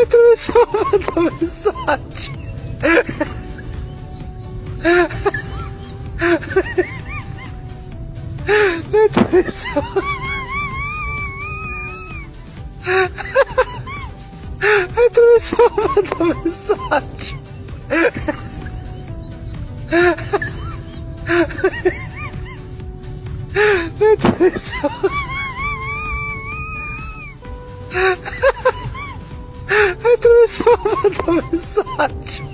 dove sono fatto messaggio? Dove sono? Dove sono fatto messaggio? Dove sono? Dove sono fatto messaggio?